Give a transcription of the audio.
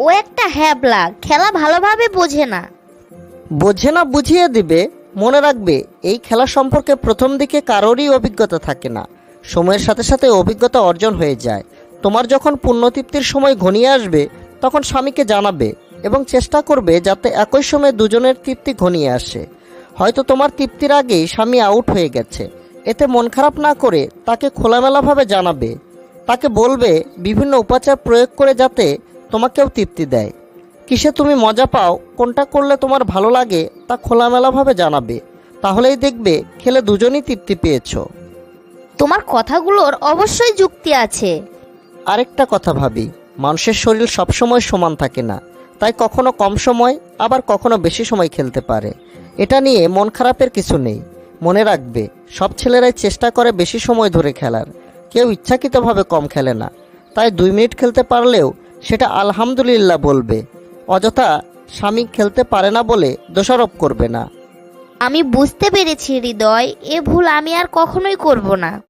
ও একটা হ্যাবলা, খেলা ভালোভাবে বোঝে না। বোঝে না বুঝিয়ে দিবে। মনে রাখবে, এই খেলা সম্পর্কে প্রথম দিকে কারোরই অভিজ্ঞতা থাকে না, সময়ের সাথে সাথে অভিজ্ঞতা অর্জন হয়ে যায়। তোমার যখন পুণ্যতৃপ্তির সময় ঘনিয়ে আসবে তখন স্বামীকে জানাবে এবং চেষ্টা করবে যাতে একই সময়ে দুজনের তৃপ্তি ঘনিয়ে আসে। হয়তো তোমার তৃপ্তির আগেই স্বামী আউট হয়ে গেছে, এতে মন খারাপ না করে তাকে খোলামেলাভাবে জানাবে। তাকে বলবে বিভিন্ন উপাচার প্রয়োগ করে যাতে তোমাকেও তৃপ্তি দেয়। কিসে তুমি মজা পাও, কোনটা করলে তোমার ভালো লাগে তা খোলামেলাভাবে জানাবে। তাহলেই দেখবে খেলে দুজনই তৃপ্তি পেয়েছো। তোমার কথাগুলোর অবশ্যই যুক্তি আছে। আরেকটা কথা ভাবি, মানুষের শরীর সবসময় সমান থাকে না, তাই কখনো কম সময় আবার কখনো বেশি সময় খেলতে পারে। এটা নিয়ে মন খারাপের কিছু নেই। মনে রাখবে, সব ছেলেরাই চেষ্টা করে বেশি সময় ধরে খেলার, কেউ ইচ্ছাকৃতভাবে কম খেলে না। তাই 2 মিনিট খেলতে পারলেও সেটা আলহামদুলিল্লাহ বলবে, অযথা স্বামী খেলতে পারে না বলে দোষারোপ করবে না। আমি বুঝতে পেরেছি হৃদয়, এ ভুল আমি আর কখনোই করব না।